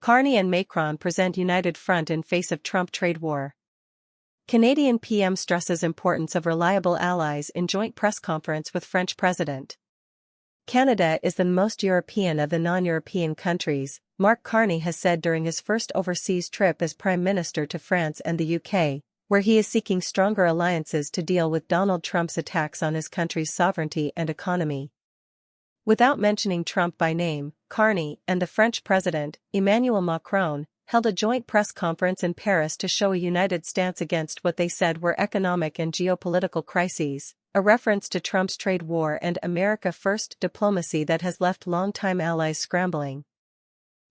Carney and Macron present united front in face of Trump trade war. Canadian PM stresses importance of reliable allies in joint press conference with French President. Canada is the most European of the non-European countries, Mark Carney has said during his first overseas trip as Prime Minister to France and the UK, where he is seeking stronger alliances to deal with Donald Trump's attacks on his country's sovereignty and economy. Without mentioning Trump by name, Carney and the French President, Emmanuel Macron, held a joint press conference in Paris to show a united stance against what they said were economic and geopolitical crises, a reference to Trump's trade war and America First diplomacy that has left longtime allies scrambling.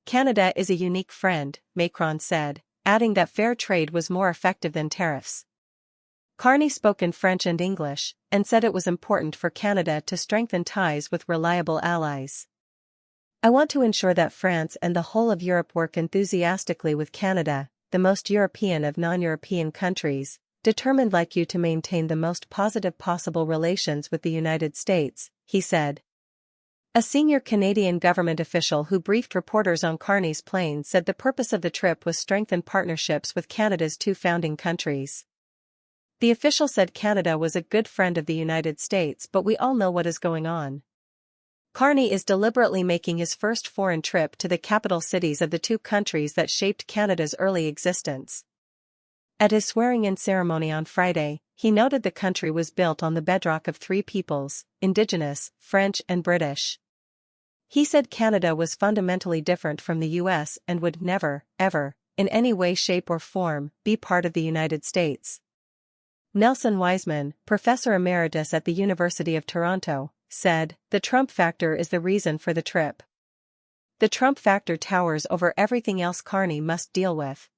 Canada is a unique friend, Macron said, adding that fair trade was more effective than tariffs. Carney spoke in French and English, and said it was important for Canada to strengthen ties with reliable allies. I want to ensure that France and the whole of Europe work enthusiastically with Canada, the most European of non-European countries, determined like you to maintain the most positive possible relations with the United States, he said. A senior Canadian government official who briefed reporters on Carney's plane said the purpose of the trip was strengthen partnerships with Canada's two founding countries. The official said Canada was a good friend of the United States, but we all know what is going on. Carney is deliberately making his first foreign trip to the capital cities of the two countries that shaped Canada's early existence. At his swearing-in ceremony on Friday, he noted the country was built on the bedrock of three peoples, Indigenous, French and British. He said Canada was fundamentally different from the US and would never, ever, in any way, shape or form, be part of the United States. Nelson Wiseman, professor emeritus at the University of Toronto, said, "The Trump factor is the reason for the trip. The Trump factor towers over everything else Carney must deal with."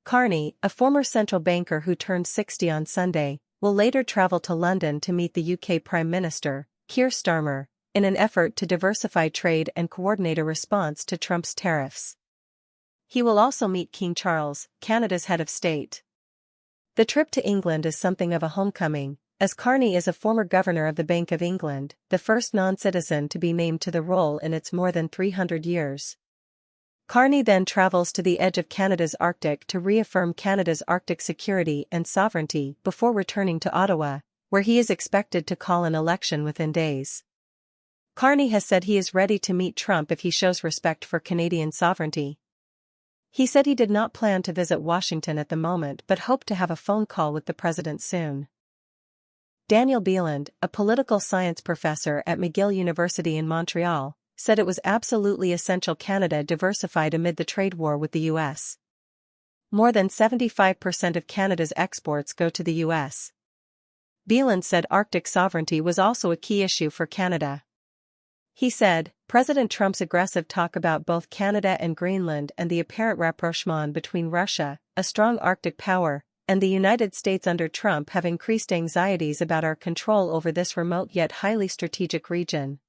Carney, a former central banker who turned 60 on Sunday, will later travel to London to meet the UK Prime Minister, Keir Starmer, in an effort to diversify trade and coordinate a response to Trump's tariffs. He will also meet King Charles, Canada's head of state. The trip to England is something of a homecoming, as Carney is a former governor of the Bank of England, the first non-citizen to be named to the role in its more than 300 years. Carney then travels to the edge of Canada's Arctic to reaffirm Canada's Arctic security and sovereignty before returning to Ottawa, where he is expected to call an election within days. Carney has said he is ready to meet Trump if he shows respect for Canadian sovereignty. He said he did not plan to visit Washington at the moment but hoped to have a phone call with the president soon. Daniel Beeland, a political science professor at McGill University in Montreal, said it was absolutely essential Canada diversified amid the trade war with the U.S. More than 75% of Canada's exports go to the U.S. Beeland said Arctic sovereignty was also a key issue for Canada. He said, President Trump's aggressive talk about both Canada and Greenland and the apparent rapprochement between Russia, a strong Arctic power, and the United States under Trump have increased anxieties about our control over this remote yet highly strategic region.